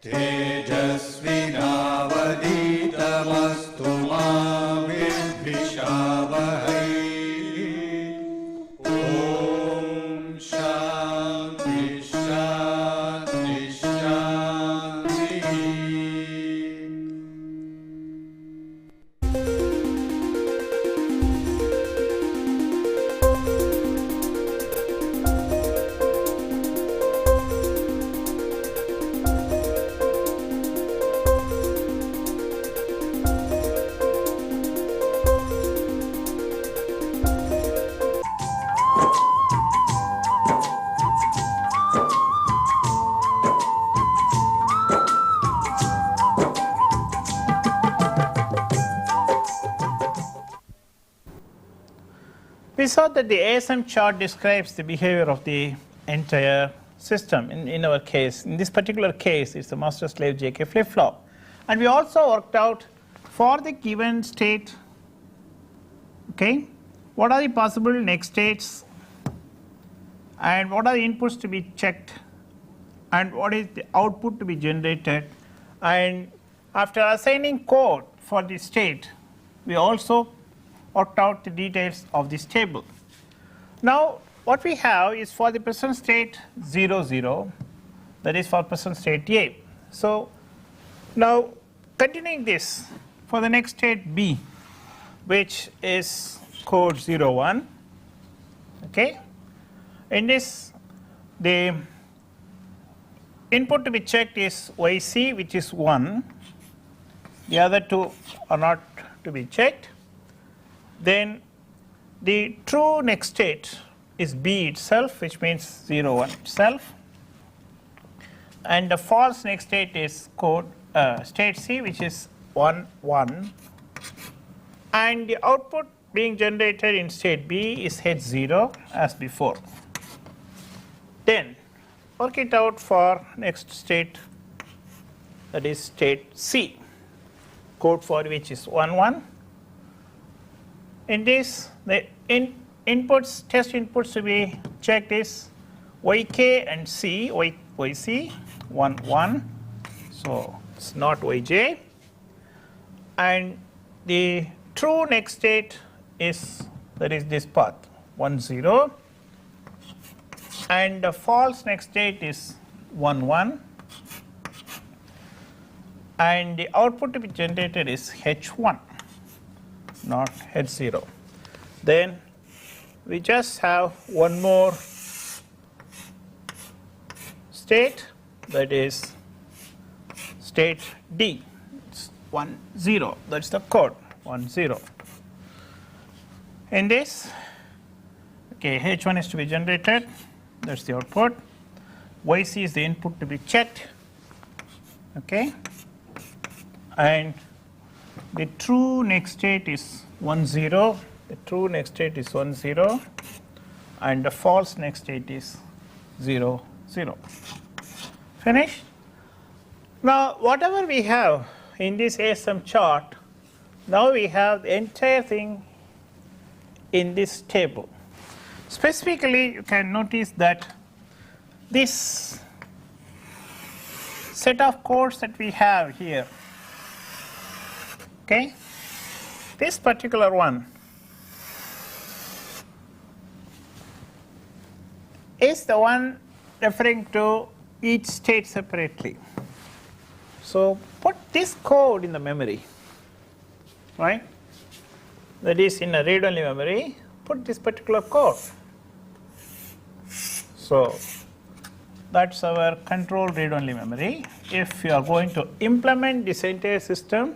तेजस्विनावधीतमस्तु मा विद्विषावहै। ॐ शान्ति शान्ति शान्तिः। We saw that the ASM chart describes the behavior of the entire system. In our case, in this particular case, it's the master-slave JK flip-flop. And we also worked out for the given state, okay, what are the possible next states and what are the inputs to be checked and what is the output to be generated. And after assigning code for the state, we also worked out the details of this table. Now, what we have is for the present state 0, 0, that is for present state A. So, now continuing this for the next state B, which is code 0, 1. Okay. In this, the input to be checked is YC, which is 1. The other two are not to be checked. Then the true next state is B itself, which means 0, 1 itself. And the false next state is code state C, which is 1, 1. And the output being generated in state B is H0 as before. Then work it out for next state, that is state C, code for which is 1, 1. In this, the inputs, test inputs to be checked is YK and C, YC, 1, 1. So, it's not YJ. And the true next state is, that is this path, 1, 0. And the false next state is 1, 1. And the output to be generated is H1. Not H0. Then we just have one more state, that is state D. It's 1, 0. That's the code 1, 0. In this, okay, H1 is to be generated. That's the output. YC is the input to be checked. Okay, and the true next state is 1, 0. The true next state is 1, 0. And the false next state is 0, 0. Finished? Now, whatever we have in this ASM chart, now we have the entire thing in this table. Specifically, you can notice that this set of codes that we have here, okay, this particular one is the one referring to each state separately. So, put this code in the memory, right, that is in a read-only memory, put this particular code. So, that's our control read-only memory. If you are going to implement this entire system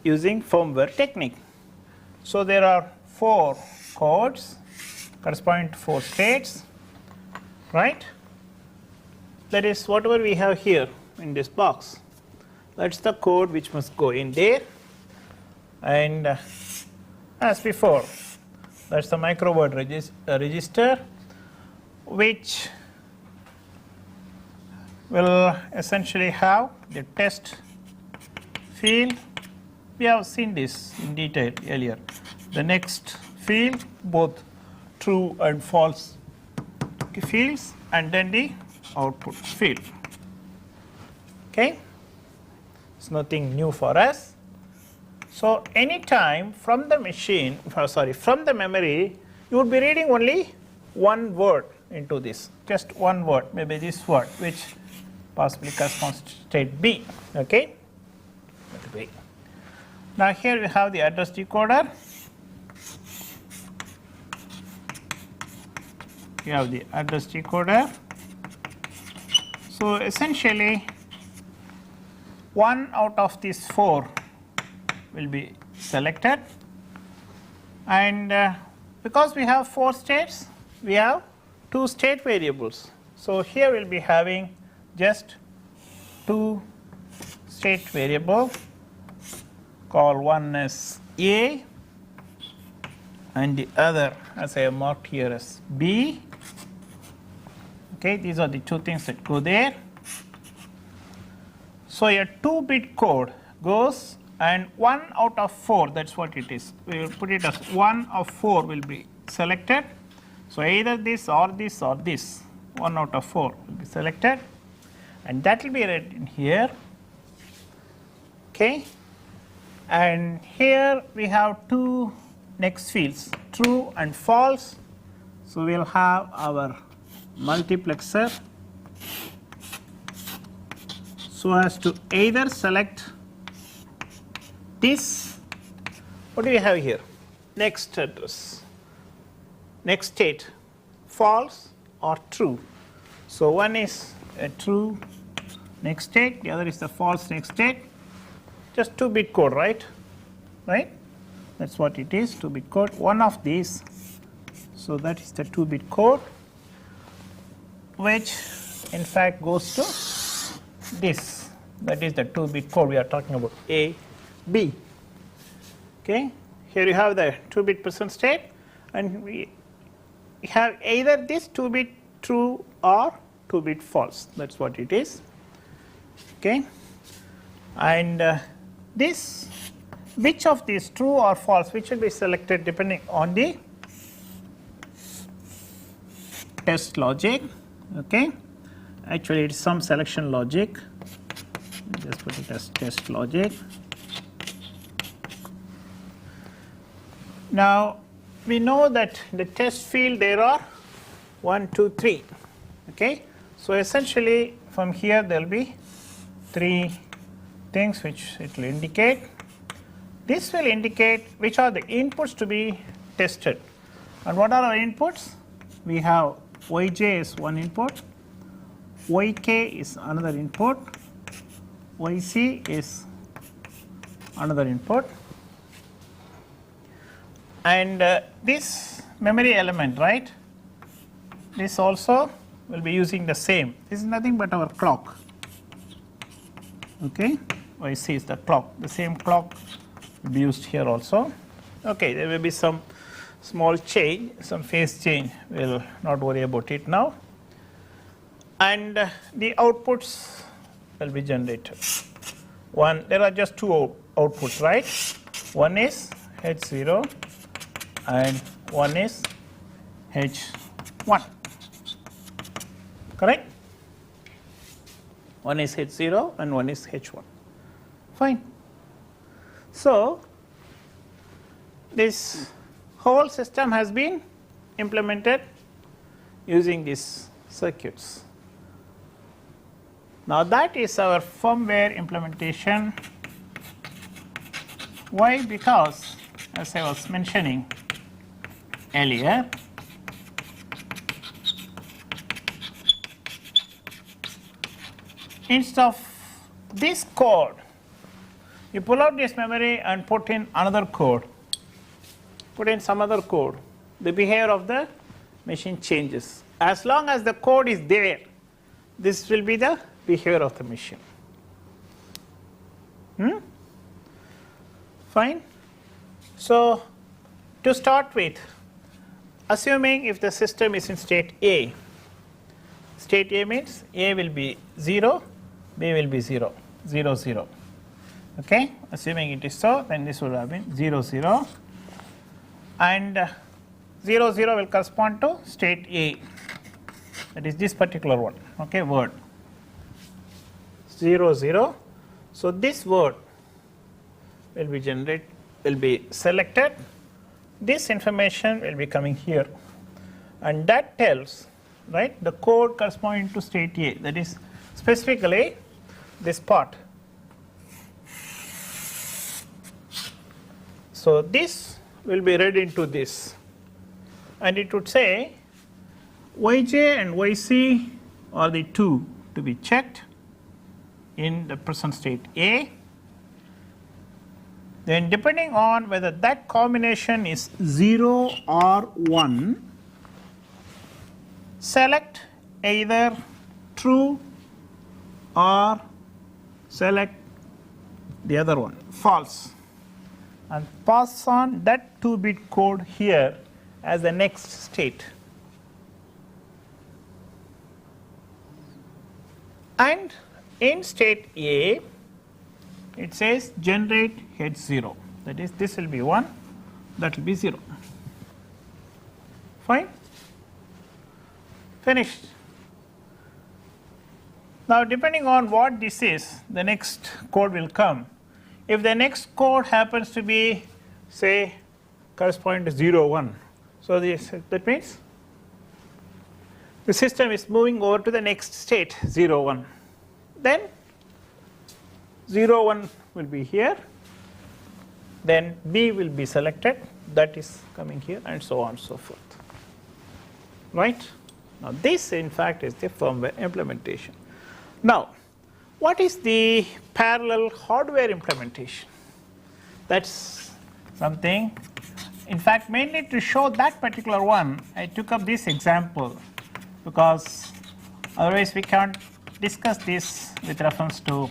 using firmware technique. So, there are 4 codes corresponding to 4 states, right. That is whatever we have here in this box. That's the code which must go in there. And as before, that's the microword register, which will essentially have the test field. We have seen this in detail earlier. The next field, both true and false fields, and then the output field. Okay, it's nothing new for us. So anytime from the machine, from the memory, you would be reading only one word into this, just one word, maybe this word, which possibly corresponds to state B. Okay. Now here we have the address decoder. We have the address decoder. So essentially, 1 out of these 4 will be selected, and because we have 4 states, we have 2 state variables. So here we'll be having just 2 state variable, called one as A and the other, as I have marked here, as B. Okay, these are the 2 things that go there. So a 2-bit code goes, and 1 out of 4, that's what it is. We will put it as 1 of 4 will be selected. So either this or this or this, 1 out of 4 will be selected, and that will be read in here. Okay, and here we have 2 next fields, true and false. So we'll have our multiplexer so as to either select this. What do we have here? Next address, next state, false or true. So one is a true next state, the other is the false next state. Just 2-bit code, right? Right? That's what it is, 2-bit code. One of these, so that is the 2-bit code, which in fact goes to this. That is the 2-bit code we are talking about, A, B. Okay, here you have the 2-bit present state, and we have either this 2-bit true or 2-bit false. That's what it is. Okay, and this, which of these, true or false, which will be selected depending on the test logic. Okay, actually it is some selection logic. Just put it as test logic. Now we know that the test field there are 1, 2, 3. Okay, so essentially from here there will be 3 things which it will indicate. This will indicate which are the inputs to be tested. And what are our inputs? We have yj is one input, yk is another input, yc is another input, and this memory element, right, this also will be using the same. This is nothing but our clock. Okay, yc is the clock. The same clock will be used here also. Okay, there will be some small change, some phase change. We'll not worry about it now. And the outputs will be generated. There are just 2 outputs, right? One is H0 and one is H1. Correct? One is H0 and one is H1. Fine. So this whole system has been implemented using these circuits. Now that is our firmware implementation. Why? Because, as I was mentioning earlier, instead of this code, you pull out this memory and put in another code, put in some other code, the behavior of the machine changes. As long as the code is there, this will be the behavior of the machine. Fine. So to start with, assuming if the system is in state A, state A means A will be 0, B will be 0, 0, 0. Okay, assuming it is so, then this would have been 0, 0, and 0, 0 will correspond to state A, that is this particular one. Okay, word. 0 0. So this word will be selected. This information will be coming here, and that tells, right, the code corresponding to state A, that is specifically this part. So this will be read into this, and it would say Yj and Yc are the two to be checked in the present state A. Then depending on whether that combination is 0 or 1, select either true or select the other one, false, and pass on that 2-bit code here as the next state. And in state A, it says generate head 0, that is, this will be 1, that will be 0. Fine? Finished. Now, depending on what this is, the next code will come. If the next code happens to be, say, corresponding to 0 1, so that means the system is moving over to the next state 0 1. Then 0 1 will be here, then B will be selected, that is coming here, and so on and so forth. Right? Now this in fact is the firmware implementation. Now what is the parallel hardware implementation? That's something, in fact, mainly to show that particular one, I took up this example, because otherwise we can't discuss this with reference to,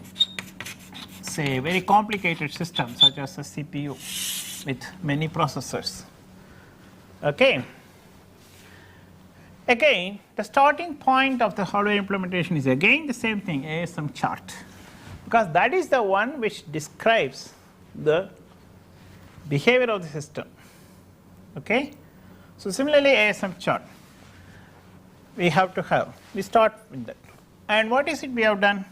say, very complicated systems such as a CPU with many processors. Okay. Again, the starting point of the hardware implementation is again the same thing, ASM chart, because that is the one which describes the behavior of the system. Okay. So similarly, ASM chart we have to have. We start with that. And what is it we have done?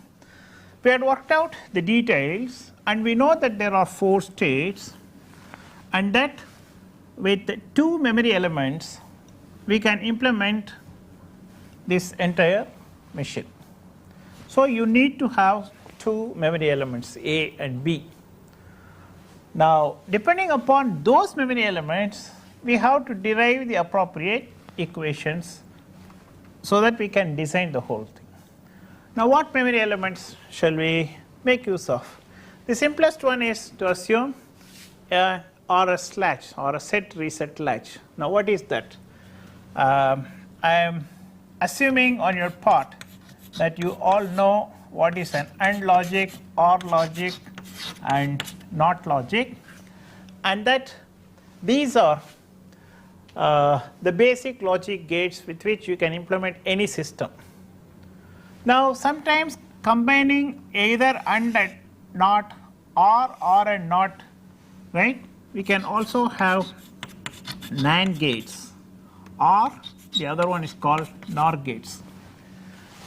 We had worked out the details, and we know that there are 4 states, and that with 2 memory elements we can implement this entire machine. So you need to have 2 memory elements, A and B. Now depending upon those memory elements, we have to derive the appropriate equations so that we can design the whole thing. Now what memory elements shall we make use of? The simplest one is to assume a RS latch or a set reset latch. Now what is that? I am assuming on your part that you all know what is an AND logic, OR logic, and NOT logic, and that these are the basic logic gates with which you can implement any system. Now sometimes combining either AND and NOT or and NOT, right, we can also have NAND gates, or the other one is called NOR gates.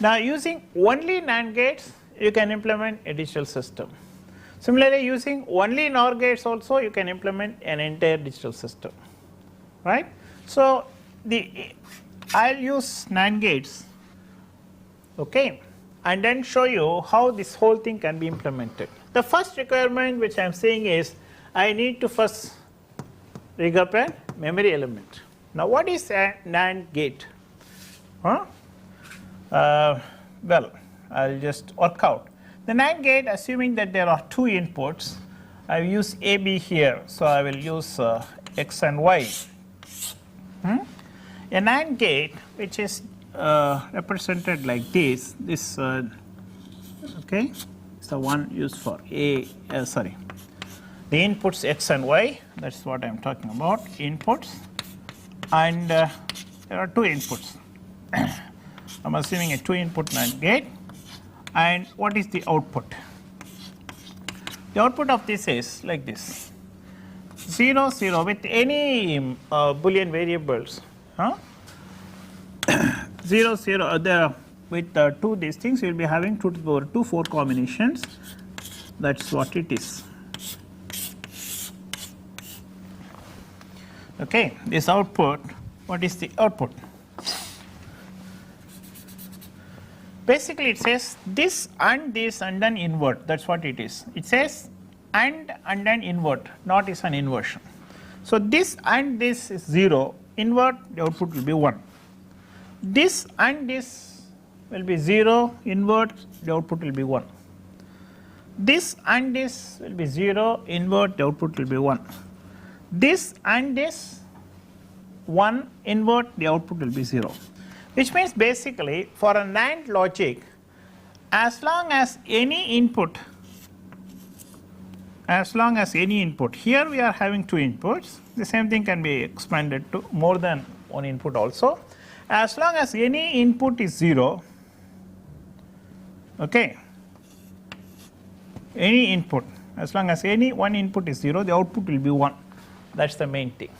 Now using only NAND gates you can implement a digital system. Similarly, using only NOR gates also you can implement an entire digital system, right. So I'll use NAND gates, okay, and then show you how this whole thing can be implemented. The first requirement which I am saying is I need to first rig up a memory element. Now what is a NAND gate? Well, I'll just work out. The NAND gate, assuming that there are 2 inputs, I will use AB here, so I will use X and Y. A NAND gate which is represented like this, okay, is the one used for the inputs X and Y, that's what I am talking about, inputs, and there are 2 inputs. I am assuming a 2-input NAND gate, and what is the output? The output of this is like this, 0 0 with any Boolean variables, 0 0 there with 2 these things, you will be having 2 to the power 2 4 combinations. That's what it is. Okay, this output, what is the output? Basically it says this and then invert, that's what it is. It says and then invert, not is an inversion. So this and this is 0, invert, the output will be 1. This and this will be 0, invert, the output will be 1. This and this will be 0, invert, the output will be 1. This and this 1, invert, the output will be 0. Which means basically for a NAND logic, as long as any input, here we are having 2 inputs, the same thing can be expanded to more than 1 input also. As long as any input is 0, okay, any input, as long as any one input is 0, the output will be 1. That's the main thing.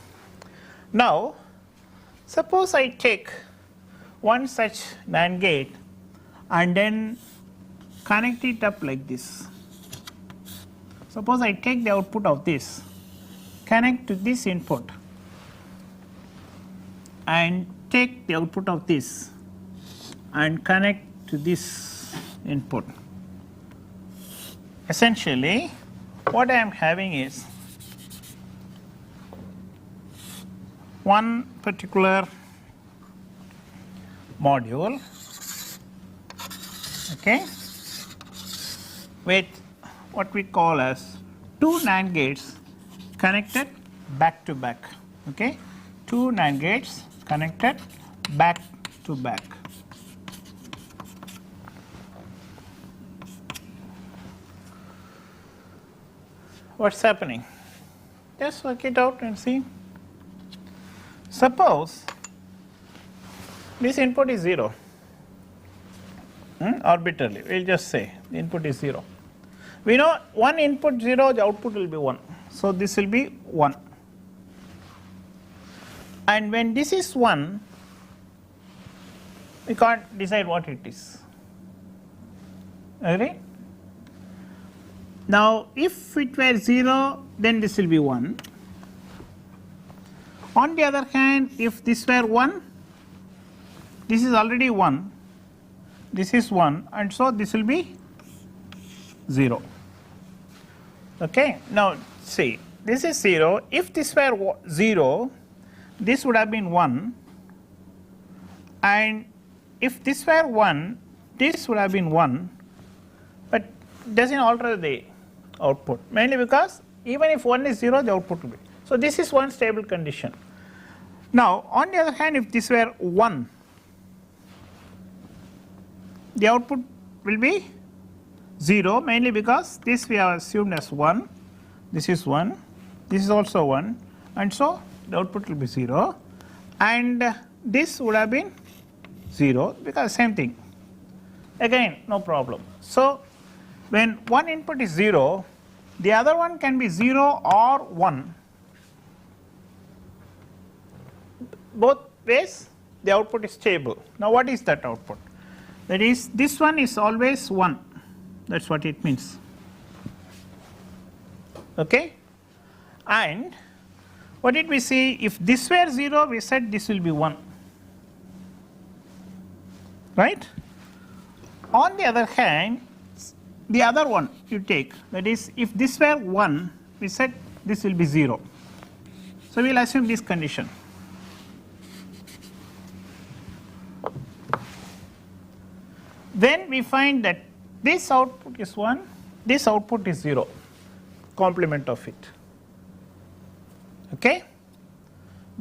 Now, suppose I take one such NAND gate and then connect it up like this. Suppose I take the output of this, connect to this input and take the output of this and connect to this input. Essentially, what I am having is one particular module, okay, with what we call as 2 NAND gates connected back to back, okay, 2 NAND gates connected back to back. What's happening? Just work it out and see. Suppose this input is 0, arbitrarily, we will just say the input is 0. We know one input 0, the output will be 1. So, this will be 1. And when this is 1, we can't decide what it is. Agree? Now, if it were 0, then this will be 1. On the other hand, if this were 1, this is already 1, this is 1, and so this will be 0. Okay. Now, see, this is 0. If this were 0, this would have been 1, and if this were 1, this would have been 1, but it does not alter the output, mainly because even if 1 is 0, the output will be. So, this is one stable condition. Now, on the other hand, if this were 1, the output will be 0, mainly because this we have assumed as 1, this is 1, this is also 1, and so the output will be 0, and this would have been 0 because same thing, again no problem. So, when one input is 0, the other one can be 0 or 1, both ways the output is stable. Now, what is that output? That is, this one is always 1, that is what it means, okay. And what did we see? If this were 0, we said this will be 1, right. On the other hand, the other one you take, that is, if this were 1, we said this will be 0. So, we will assume this condition. Then we find that this output is 1, this output is 0, complement of it, okay.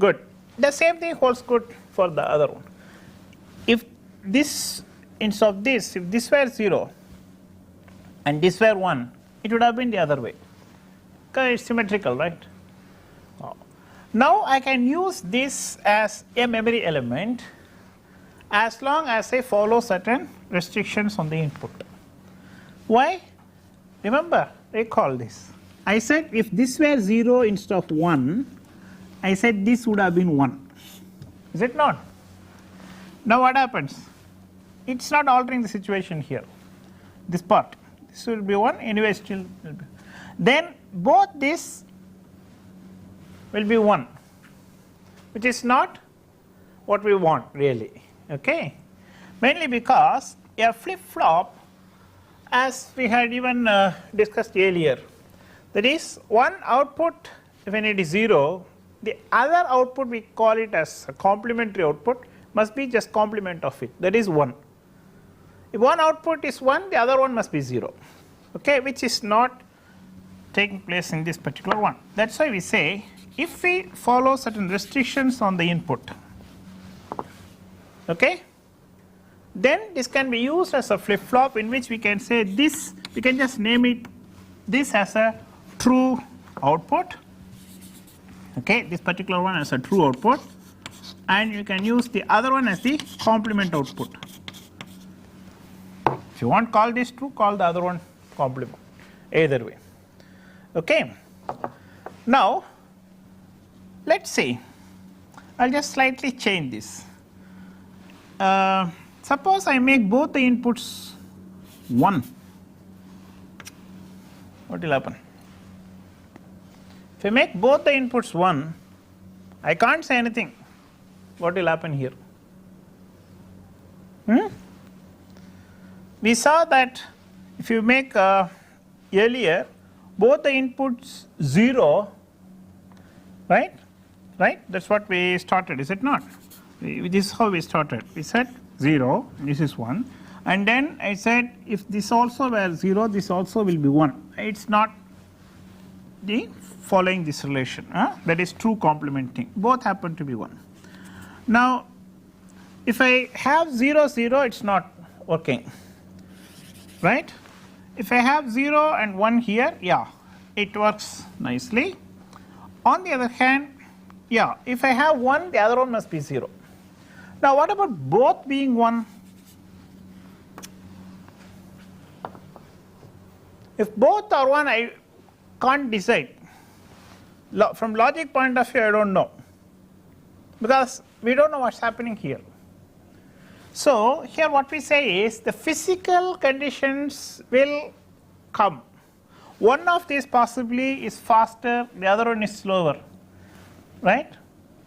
Good. The same thing holds good for the other one. If this, instead of this, if this were 0 and this were 1, it would have been the other way, because it is symmetrical, right. Now, I can use this as a memory element as long as I follow certain restrictions on the input. Why? Remember, recall this. I said if this were 0 instead of 1, I said this would have been 1. Is it not? Now, what happens? it's not altering the situation here. This part, this will be 1 anyway, still will be. Then both this will be 1, which is not what we want really, okay. Mainly because a flip flop, as we had even discussed earlier, that is one output when it is 0, the other output we call it as a complementary output must be just complement of it, that is 1. If one output is 1, the other one must be 0, okay, which is not taking place in this particular one. That is why we say if we follow certain restrictions on the input, okay, then this can be used as a flip flop in which we can say this, we can just name it this as a true output, okay, this particular one as a true output, and you can use the other one as the complement output. If you want call this true, call the other one complement, either way, okay. Now let's see, I'll just slightly change this. Suppose I make both the inputs 1, what will happen? If I make both the inputs 1, I can't say anything. What will happen here? We saw that if you make earlier both the inputs 0, right? That is what we started, is it not? This is how we started. We said 0, this is 1, and then I said if this also were 0, this also will be 1. It is not the following this relation, that is true complementing, both happen to be 1. Now if I have 0 0, it is not working, right? If I have 0 and 1 here, yeah, it works nicely. On the other hand, yeah, if I have 1, the other one must be 0. Now what about both being 1? If both are 1, I can't decide. From logic point of view, I don't know, because we don't know what's happening here. So here what we say is the physical conditions will come. One of these possibly is faster, the other one is slower, right?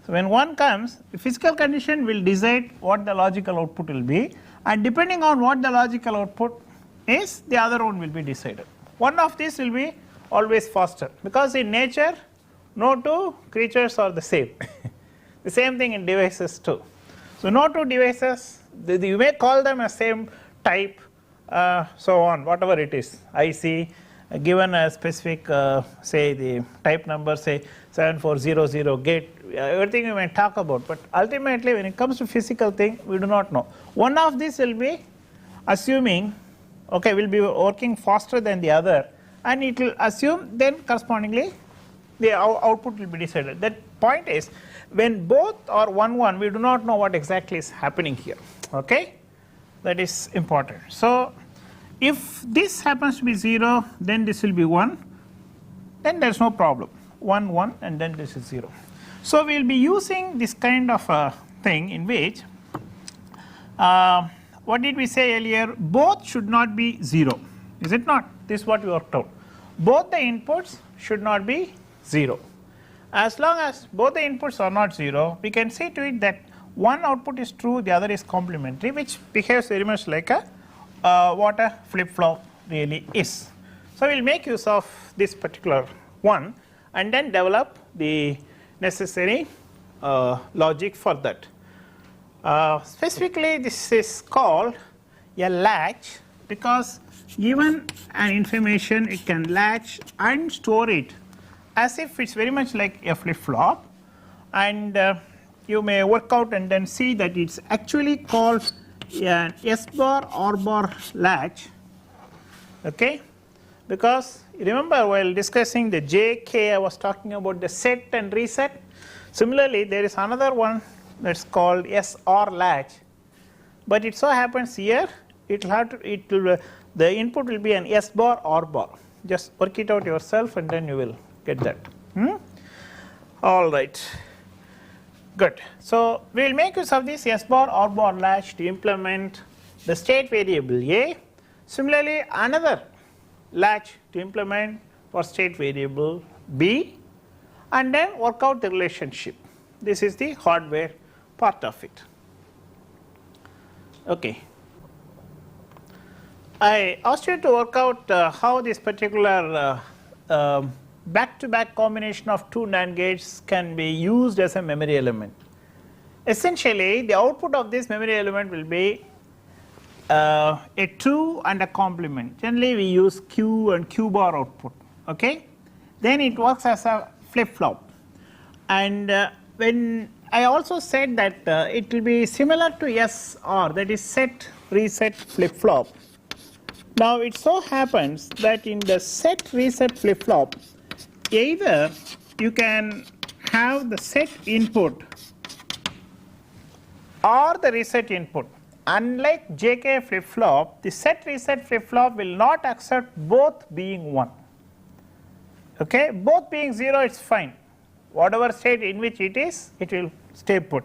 So when one comes, the physical condition will decide what the logical output will be, and depending on what the logical output is, the other one will be decided. One of these will be always faster, because in nature no two creatures are the same. The same thing in devices too. So no two devices, you may call them a same type, so on, whatever it is, IC, given a specific say the type number, say 7400 gate, everything we may talk about, but ultimately when it comes to physical thing, we do not know. One of these will be assuming, okay, will be working faster than the other, and it will assume then correspondingly the output will be decided. That point is, when both are 1 1, we do not know what exactly is happening here, okay, that is important. So if this happens to be 0, then this will be 1, then there is no problem, 1 1, and then this is 0. So we will be using this kind of a thing in which what did we say earlier, both should not be 0, is it not? This is what we worked out. Both the inputs should not be 0. As long as both the inputs are not 0, we can see to it that one output is true, the other is complementary, which behaves very much like a what a flip flop really is. So we will make use of this particular one and then develop the necessary logic for that. Specifically this is called a latch, because given an information it can latch and store it as if it's very much like a flip flop, and you may work out and then see that it's actually called an S bar R bar latch, okay, because remember while discussing the JK I was talking about the set and reset. Similarly there is another one that's called SR latch, but it so happens here the input will be an S bar R bar. Just work it out yourself and then you will get that. All right, good. So we will make use of this S bar R bar latch to implement the state variable A, similarly another latch to implement for state variable B, and then work out the relationship. This is the hardware part of it. Okay. I asked you to work out how this particular back-to-back combination of two NAND gates can be used as a memory element. Essentially, the output of this memory element will be a true and a complement. Generally, we use Q and Q bar output. Okay, then it works as a flip-flop. And when I also said that it will be similar to SR, that is set reset flip-flop. Now it so happens that in the set reset flip-flop, either you can have the set input or the reset input. Unlike JK flip-flop, the set reset flip-flop will not accept both being 1. Okay, both being 0, it's fine. Whatever state in which it is, it will stay put.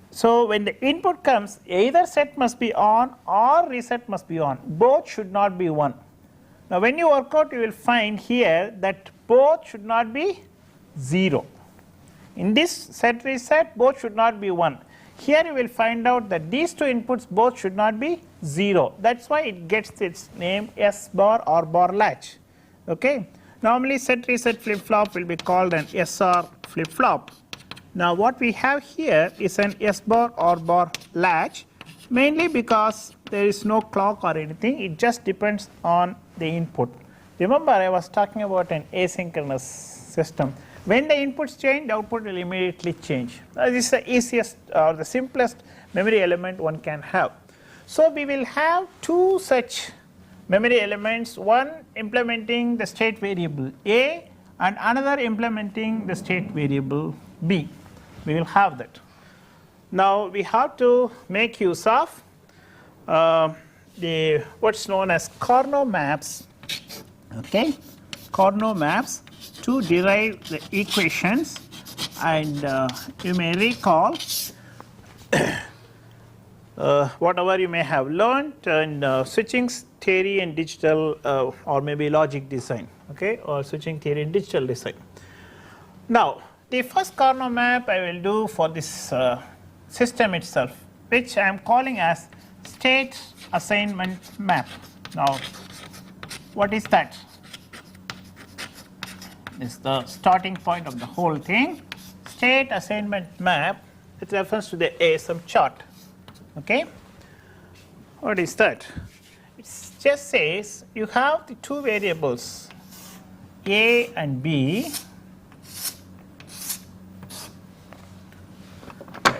So when the input comes, either set must be on or reset must be on. Both should not be 1. Now when you work out, you will find here that both should not be 0. In this set reset, both should not be 1. Here you will find out that these two inputs both should not be 0. That's why it gets its name S bar or bar latch. Okay. Normally set reset flip-flop will be called an SR flip-flop. Now what we have here is an S bar or bar latch, mainly because there is no clock or anything, it just depends on the input. Remember, I was talking about an asynchronous system. When the inputs change, the output will immediately change. This is the easiest or the simplest memory element one can have. So we will have two such memory elements, one implementing the state variable A and another implementing the state variable B. We will have that. Now we have to make use of the what's known as Karnaugh maps. Okay, Karnaugh maps to derive the equations, and you may recall whatever you may have learned in switching theory and digital or maybe logic design, okay, or switching theory and digital design. Now the first Karnaugh map I will do for this system itself, which I am calling as state assignment map. Now what is that? This is the starting point of the whole thing. State assignment map, it refers to the ASM chart. Okay, what is that? It just says you have the two variables A and B.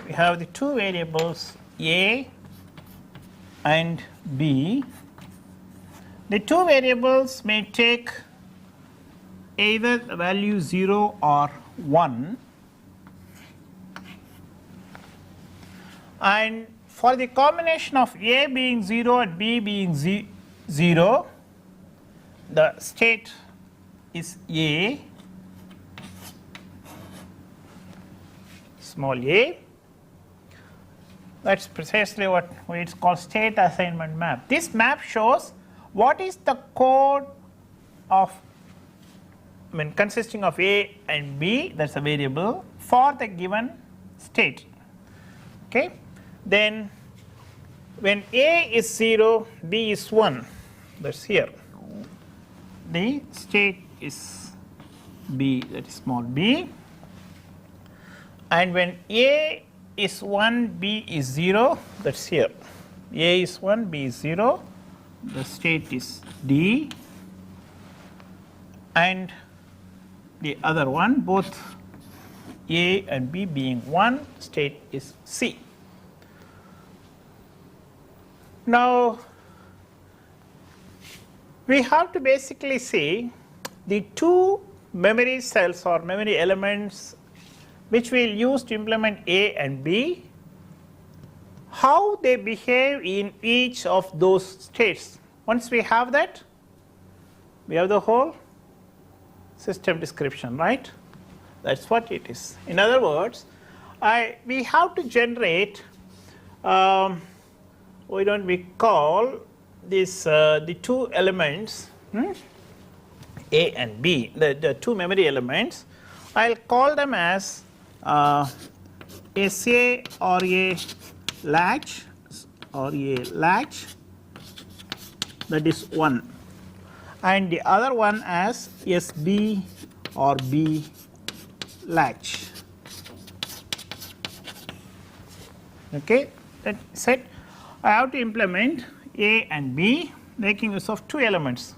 We have the two variables A and B. The two variables may take either the value 0 or 1, and for the combination of A being 0 and B being 0, the state is A, small a. That's precisely what it's called state assignment map. This map shows what is the code of, consisting of A and B, that's a variable, for the given state. Okay. Then when A is 0, B is 1, that's here. The state is B, that is small b. And when A is 1, B is 0, that's here. A is 1, B is 0, the state is D. And the other one, both A and B being 1, state is C. Now, we have to basically see the two memory cells or memory elements which we will use to implement A and B, how they behave in each of those states. Once we have that, we have the whole system description, right? That's what it is. In other words, we have to generate why don't we call this the two elements A and B, the two memory elements, I'll call them as SA or a latch that is 1, and the other one as SB or B latch. Okay, that said, I have to implement A and B making use of two elements.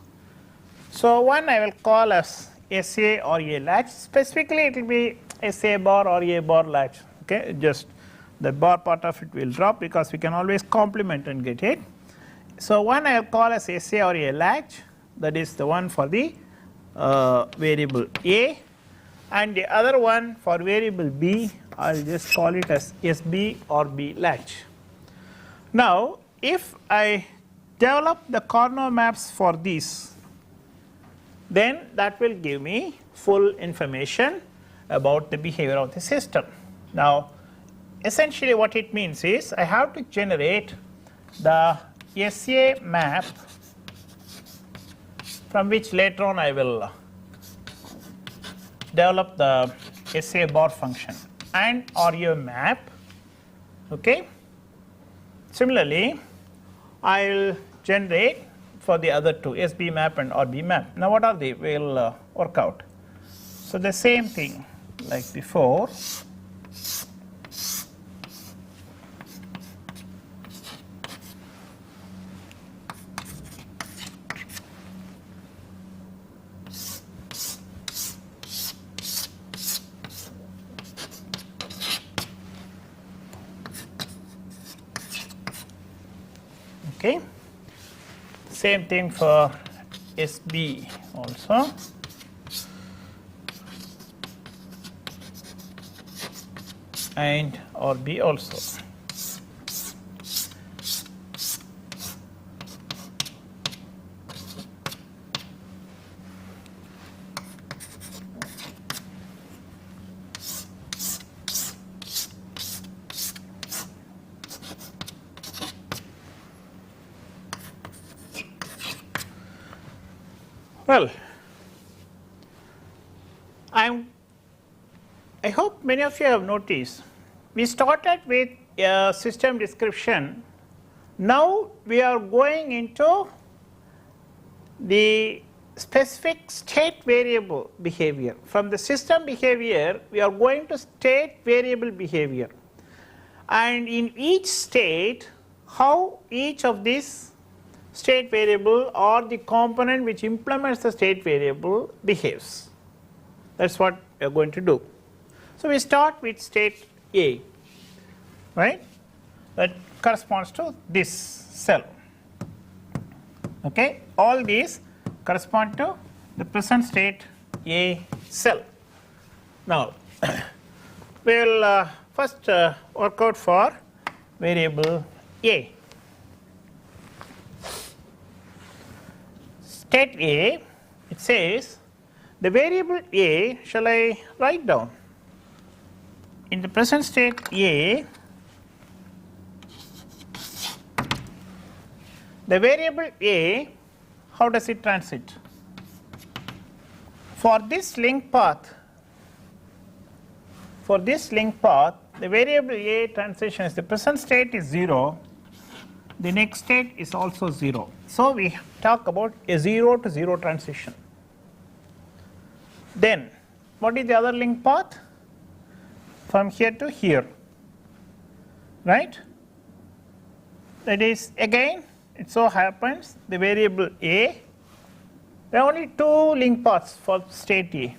So one I will call as SA or A latch. Specifically it will be SA bar or A bar latch. Okay, just the bar part of it will drop because we can always complement and get it. So one I will call as SA or A latch, that is the one for the variable A, and the other one for variable B I will just call it as SB or B latch. Now if I develop the Karnaugh maps for these, then that will give me full information about the behavior of the system. Now essentially what it means is I have to generate the SA map from which later on I will develop the SA bar function, and RU map. Okay. Similarly, I will generate for the other two, SB map and RB map. Now what are they? We will work out. So the same thing like before. Okay. Same thing for SB also. And RB also. Well, I hope many of you have noticed we started with a system description. Now we are going into the specific state variable behavior. From the system behavior we are going to state variable behavior, and in each state how each of these state variable or the component which implements the state variable behaves. That is what we are going to do. So we start with state A, right, that corresponds to this cell. Okay. All these correspond to the present state A cell. Now we will first work out for variable A. State A, it says the variable A, shall I write down? In the present state A, the variable A, how does it transit? For this link path, the variable A transition is the present state is 0, the next state is also 0. So we talk about a 0 to 0 transition. Then what is the other link path? From here to here, right? That is, again it so happens the variable A, there are only two link paths for state A,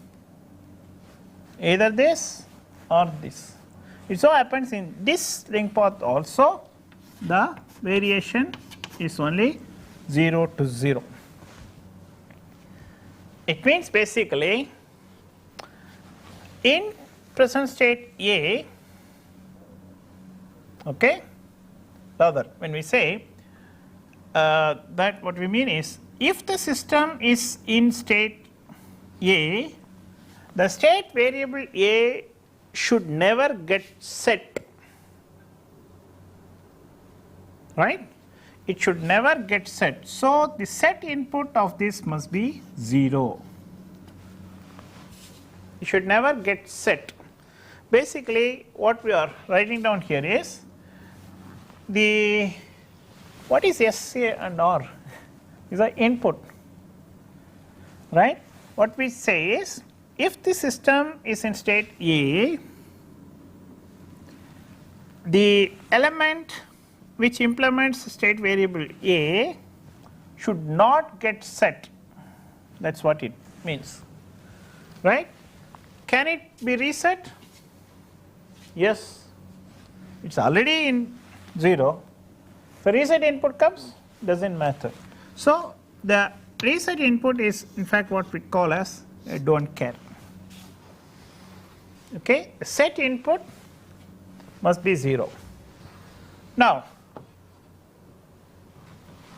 either this or this. It so happens in this link path also the variation is only 0 to 0. It means basically in present state A, okay, rather when we say that, what we mean is if the system is in state A, the state variable A should never get set, right? it should never get set. So, the set input of this must be 0. It should never get set. Basically, what we are writing down here is what is S, A and R? These are input, right? What we say is, if the system is in state A, the element which implements state variable A should not get set. That is what it means, right? Can it be reset? Yes, it is already in 0. So, reset input comes, does not matter. So, the reset input is in fact what we call as a do not care. Okay, set input must be 0. Now,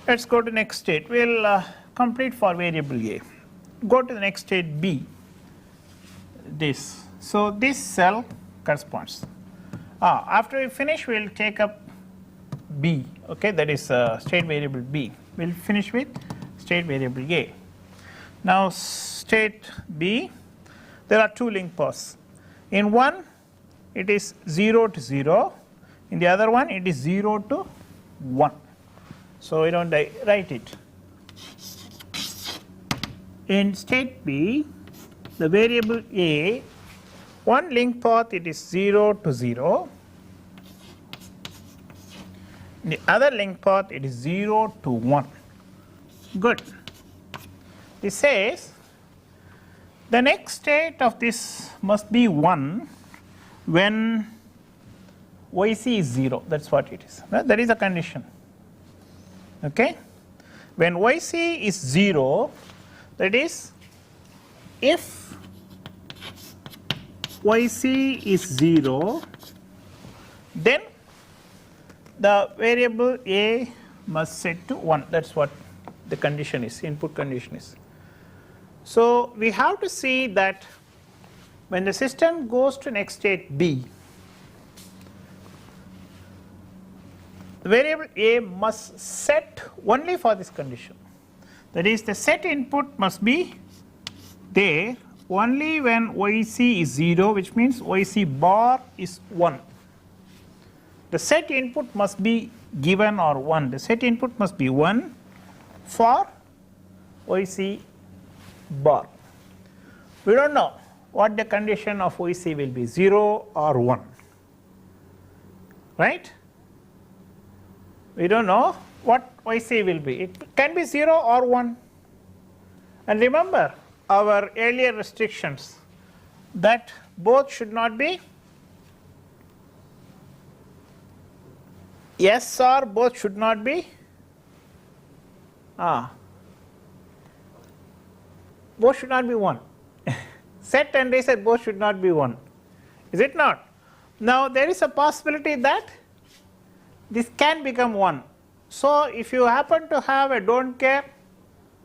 let us go to next state. We will complete for variable A. Go to the next state B, this. So, this cell corresponds. After we finish, we will take up B, okay, that is state variable B. We will finish with state variable A. Now, state B, there are 2 link paths. In one, it is 0 to 0. In the other one, it is 0 to 1. So, we do not write it. In state B, the variable A, one link path it is 0 to 0. In the other link path it is 0 to 1. Good. This says the next state of this must be 1 when YC is 0. That is what it is. That is a condition. Okay. When YC is 0, that is, if YC is 0, then the variable A must set to 1. That is what the condition is, input condition is. So, we have to see that when the system goes to next state B, the variable A must set only for this condition. That is, the set input must be there only when YC is 0, which means YC bar is 1. The set input must be given or 1. The set input must be 1 for YC bar. We do not know what the condition of YC will be, 0 or 1, right? We do not know what YC will be. It can be 0 or 1. And remember our earlier restrictions that both should not be yes or both should not be both should not be 1. Set and reset both should not be 1. Is it not? Now, there is a possibility that this can become 1. So, if you happen to have a do not care,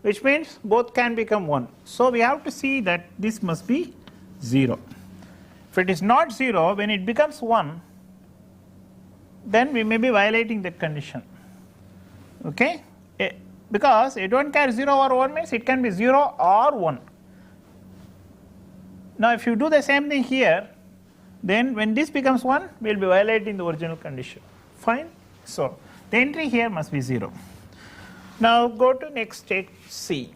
which means both can become 1. So, we have to see that this must be 0. If it is not 0, when it becomes 1, then we may be violating that condition. Okay? Because a do not care 0 or 1 means it can be 0 or 1. Now, if you do the same thing here, then when this becomes 1, we will be violating the original condition. Fine? So, the entry here must be 0. Now, go to next state C.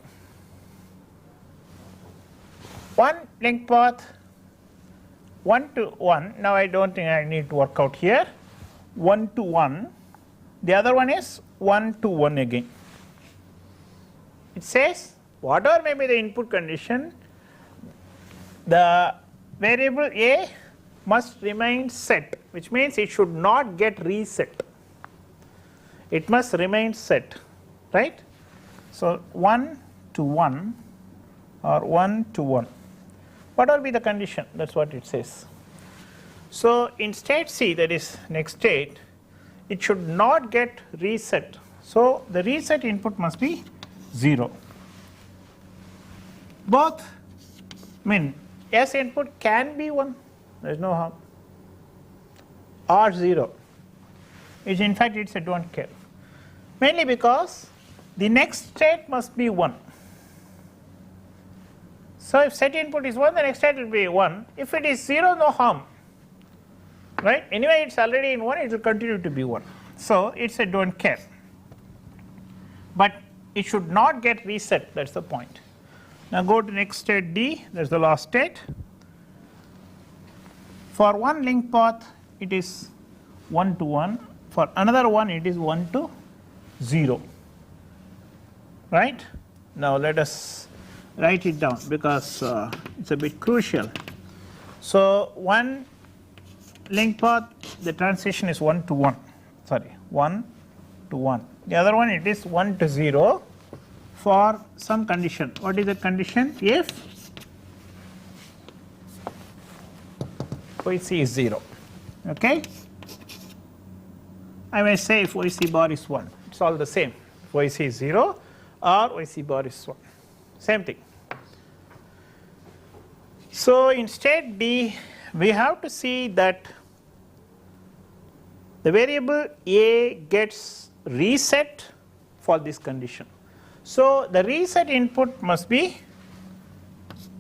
One link path 1 to 1. Now, I do not think I need to work out here. 1 to 1. The other one is 1 to 1 again. It says whatever may be the input condition, the variable A must remain set, which means it should not get reset. It must remain set, right? So, 1 to 1 or 1 to 1. What will be the condition? That is what it says. So, in state C, that is next state, it should not get reset. So, the reset input must be 0. Both S input can be 1, there is no harm, or 0, which in fact it is a do not care. mainly because the next state must be 1. So if set input is 1, the next state will be 1. If it is 0, no harm, right? Anyway, it's already in 1, it will continue to be 1. So it's a don't care. But it should not get reset, that's the point. Now go to next state D, that's the last state. For one link path, it is 1 to 1. For another one, it is 1 to 0. Right? Now let us write it down because it's a bit crucial. So one link path, the transition is 1 to 1. Sorry, 1 to 1. The other one, it is 1 to 0 for some condition. What is the condition? If yc is 0. Okay? I may say if yc bar is 1, it's all the same. If yc is 0 or yc bar is 1, same thing. So in state D, we have to see that the variable a gets reset for this condition. So the reset input must be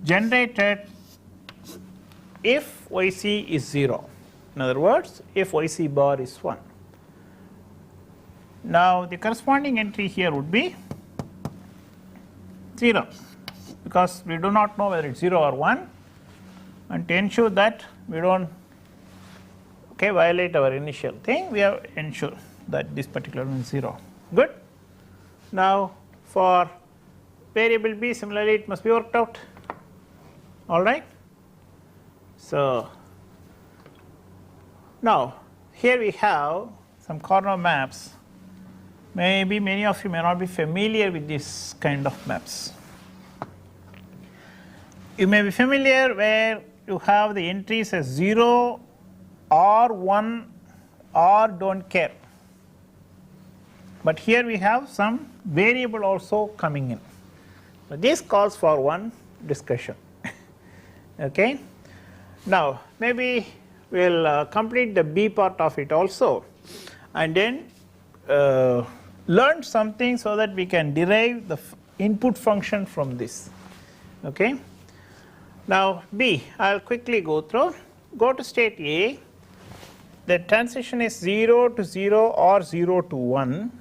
generated if yc is 0. In other words, if yc bar is 1. Now the corresponding entry here would be 0 because we do not know whether it's 0 or 1, and to ensure that we don't violate our initial thing, we have to ensure that this particular one is 0. Good. Now for variable b, similarly it must be worked out. All right. So now here we have some corner maps. Maybe many of you may not be familiar with this kind of maps. You may be familiar where you have the entries as 0 or 1 or don't care. But here we have some variable also coming in. So this calls for one discussion. Okay. Now maybe we'll complete the B part of it also, and then learn something so that we can derive the input function from this. Okay. Now B, I'll quickly go through. Go to state A. The transition is 0 to 0 or 0 to 1.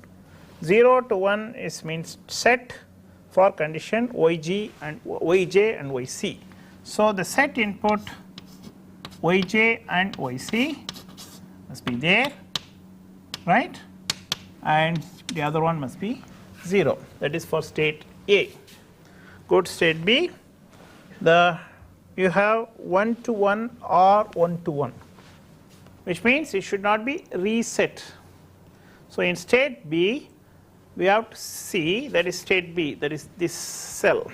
0 to 1 means set for condition yj and yc. So the set input yj and yc must be there, right? And the other one must be 0. That is for state A. Go to state B. You have 1 to 1 or 1 to 1, which means it should not be reset. So in state B, we have to see, that is state B, that is this cell.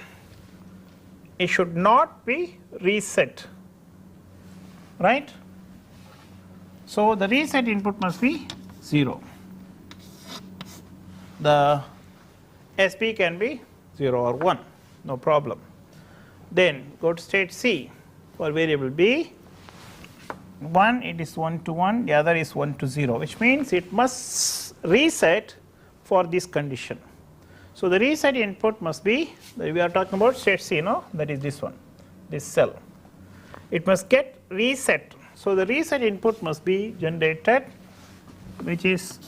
It should not be reset, right? So the reset input must be 0. The SB can be 0 or 1, no problem. Then go to state C. For variable B, one it is 1 to 1, the other is 1 to 0, which means it must reset for this condition. So the reset input must be, we are talking about state C, no? That is this one, this cell. It must get reset. So the reset input must be generated, which is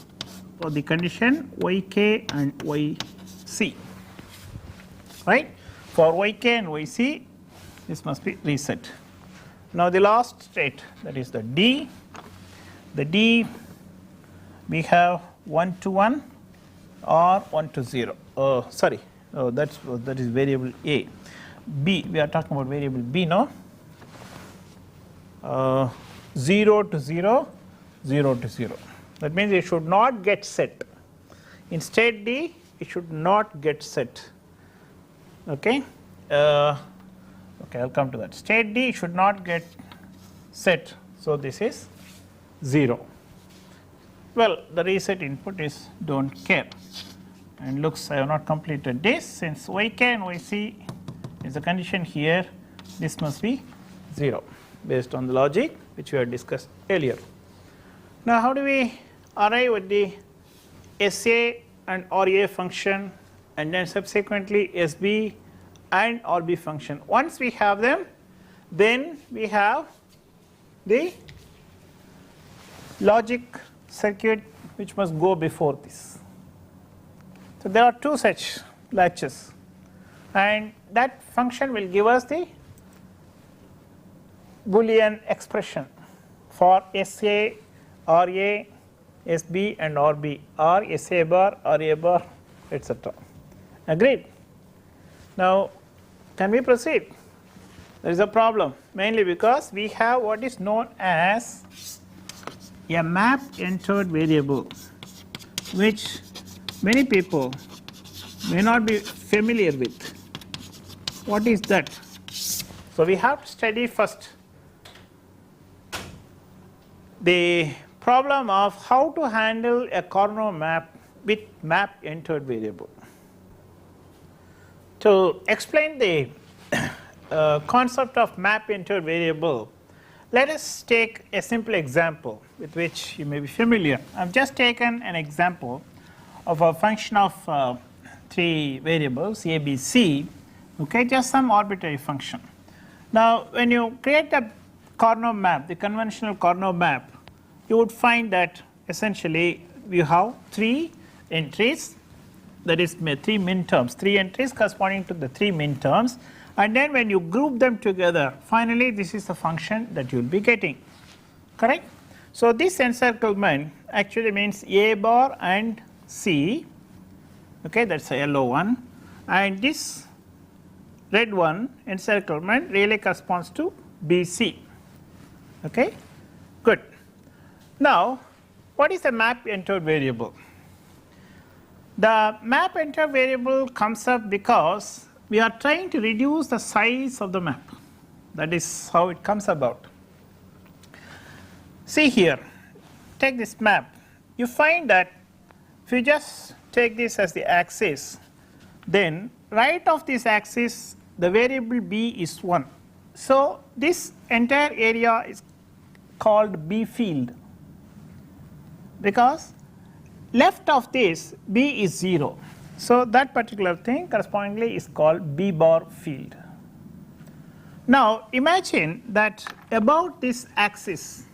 for the condition yk and yc, right? For yk and yc, this must be reset. Now the last state, that is the D. The D, we have 1 to 1 or 1 to 0. That is variable A. B, we are talking about variable B, no? 0 to 0, 0 to 0. That means it should not get set. In state D, it should not get set. Okay. Okay, I'll come to that. State D should not get set. So this is 0. Well, the reset input is don't care. And looks I have not completed this. Since yk and yc is the condition here, this must be 0 based on the logic which we had discussed earlier. Now how do we arrive at the SA and RA function, and then subsequently SB and RB function. Once we have them, then we have the logic circuit which must go before this. So there are two such latches, and that function will give us the Boolean expression for SA, RA, SB and RB, or SA bar, RA bar, etc. Agreed? Now can we proceed? There is a problem, mainly because we have what is known as a map entered variable, which many people may not be familiar with. What is that? So we have to study first the problem of how to handle a Karnaugh map with map entered variable. To explain the concept of map entered variable, let us take a simple example with which you may be familiar. I have just taken an example of a function of 3 variables a, b, c, okay, just some arbitrary function. Now when you create a Karnaugh map, the conventional Karnaugh map, you would find that essentially we have 3 entries, that is 3 min terms, 3 entries corresponding to the 3 min terms, and then when you group them together, finally this is the function that you will be getting, correct? So this encirclement actually means A bar and C, okay, that's a yellow one, and this red one encirclement really corresponds to BC, okay, good. Now what is a map entered variable? The map entered variable comes up because we are trying to reduce the size of the map. That is how it comes about. See here, take this map. You find that if you just take this as the axis, then right of this axis the variable b is 1. So this entire area is called B field, because left of this b is 0. So that particular thing correspondingly is called B bar field. Now imagine that about this axis,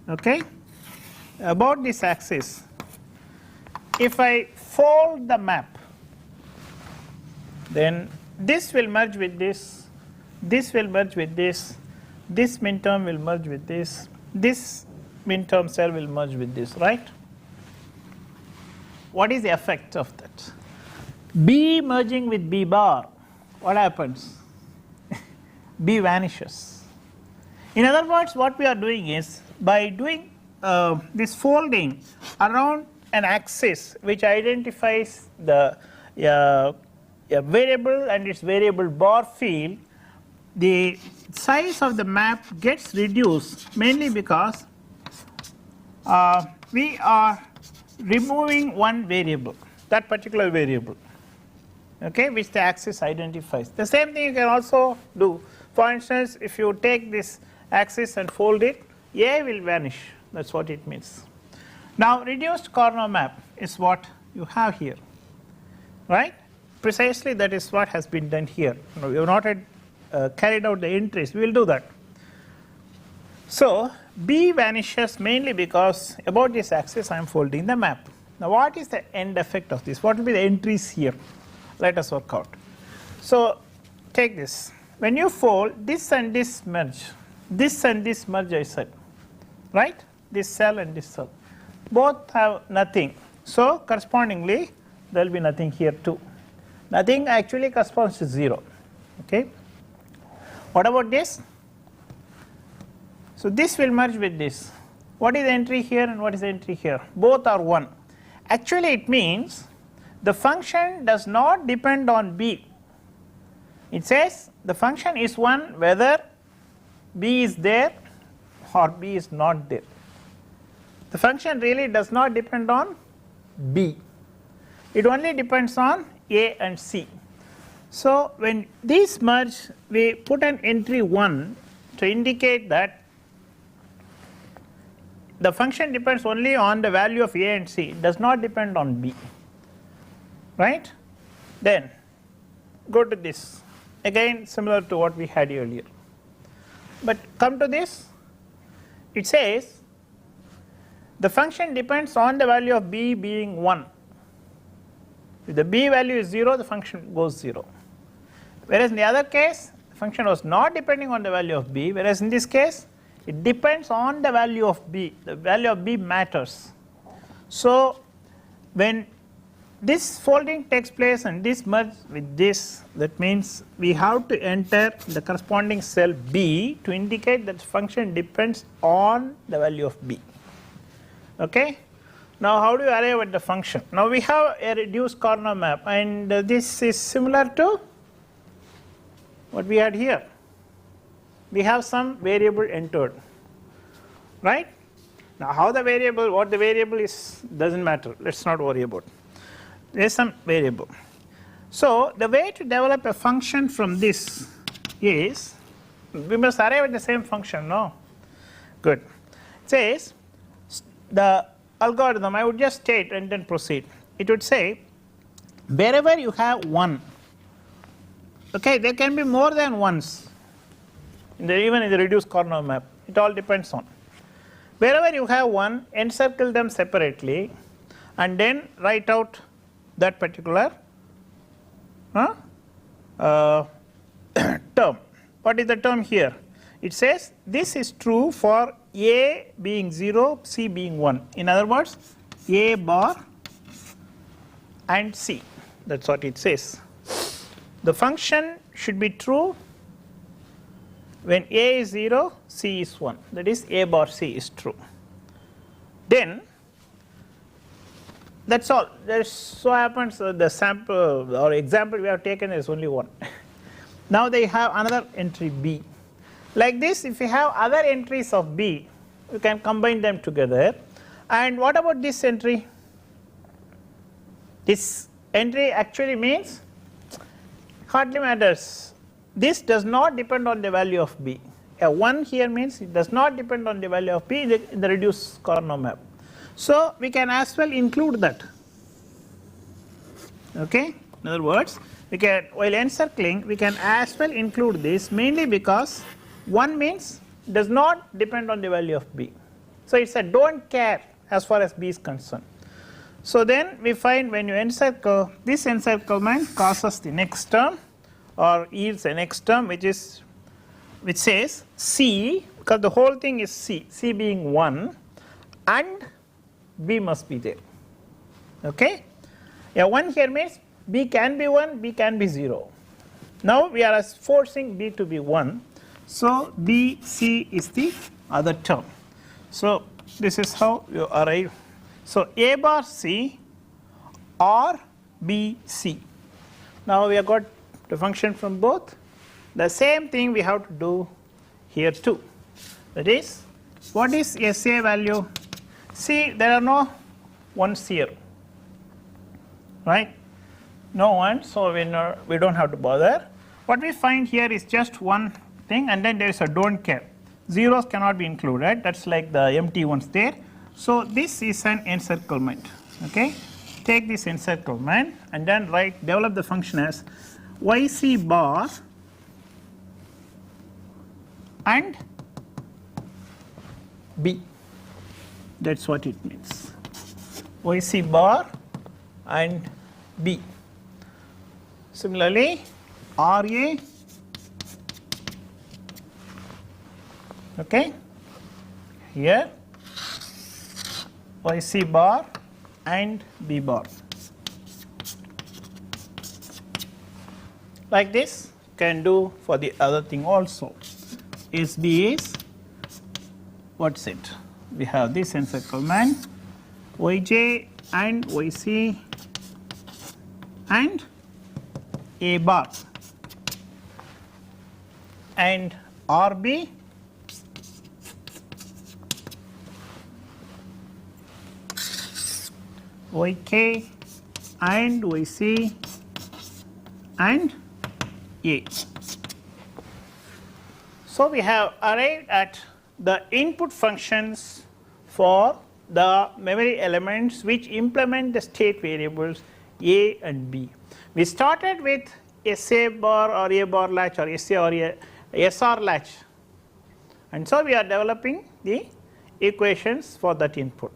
okay, about this axis, if I fold the map, then this will merge with this will merge with this min term will merge with this min term cell will merge with this, right? What is the effect of that? B merging with B bar, what happens? B vanishes. In other words, what we are doing is, by doing this folding around an axis which identifies the a variable and its variable bar field, the size of the map gets reduced, mainly because we are removing one variable, that particular variable, okay, which the axis identifies. The same thing you can also do. For instance, if you take this axis and fold it, A will vanish, that is what it means. Now reduced Karnaugh map is what you have here, right? Precisely that is what has been done here. Now, we have not yet carried out the entries, we will do that. So B vanishes mainly because about this axis I am folding the map. Now what is the end effect of this? What will be the entries here? Let us work out. So take this. When you fold, this and this merge. This and this merge, I said, right? This cell and this cell. Both have nothing. So correspondingly, there will be nothing here too. Nothing actually corresponds to 0. Okay. What about this? So this will merge with this. What is the entry here and what is the entry here? Both are 1. Actually it means the function does not depend on B. It says the function is 1 whether B is there or B is not there. The function really does not depend on B. It only depends on A and C. So when these merge, we put an entry 1 to indicate that the function depends only on the value of A and C, it does not depend on B. right? Then go to this, again similar to what we had earlier. But come to this, it says the function depends on the value of b being 1. If the b value is 0, the function goes 0. Whereas in the other case, the function was not depending on the value of b, whereas in this case, it depends on the value of b. The value of b matters. So when this folding takes place and this merges with this, that means we have to enter the corresponding cell b to indicate that the function depends on the value of b. Okay? Now how do you arrive at the function? Now we have a reduced corner map, and this is similar to what we had here. We have some variable entered, right? Now how the variable, what the variable is doesn't matter, let's not worry about it. There is some variable. So the way to develop a function from this is, we must arrive at the same function, no? Good. It says the algorithm, I would just state and then proceed. It would say wherever you have 1, okay, there can be more than ones even in the reduced corner map, it all depends on. Wherever you have 1, encircle them separately and then write out that particular term. What is the term here? It says this is true for a being 0, c being 1. In other words, a bar and c. That's what it says. The function should be true when a is 0, c is 1. That is, a bar c is true. Then that's all. There so happens the sample or example we have taken is only 1. Now they have another entry b. Like this, if you have other entries of b, you can combine them together. And what about this entry? This entry actually means hardly matters. This does not depend on the value of b. A 1 here means it does not depend on the value of b in the reduced corner map. So we can as well include that. Okay? In other words, we can, while encircling, we can as well include this, mainly because 1 means does not depend on the value of b. So it's a don't care as far as b is concerned. So then we find when you encircle, this encirclement causes the next term or yields the next term, which says c, because the whole thing is c being 1 and b must be there. Okay? Yeah, 1 here means b can be 1, b can be 0. Now we are forcing b to be 1. So b c is the other term. So this is how you arrive. So a bar c or b c. Now we have got the function from both. The same thing we have to do here too. That is, what is a sa value? See, there are no ones here, right? No one, so we don't have to bother. What we find here is just one thing, and then there is a don't care. Zeros cannot be included, that's like the empty ones there. So this is an encirclement. Okay? Take this encirclement and then develop the function as yc bar and b. That's what it means. Yc bar and b. Similarly, Ra, okay, here yc bar and b bar. Like this, can do for the other thing also. SB is, what's it? We have this encirclement, yj and yc and a bar and rb yk and yc and a. So we have arrived at the input functions for the memory elements which implement the state variables A and B. We started with SA bar or A bar latch or SA or a SR latch, and so we are developing the equations for that input.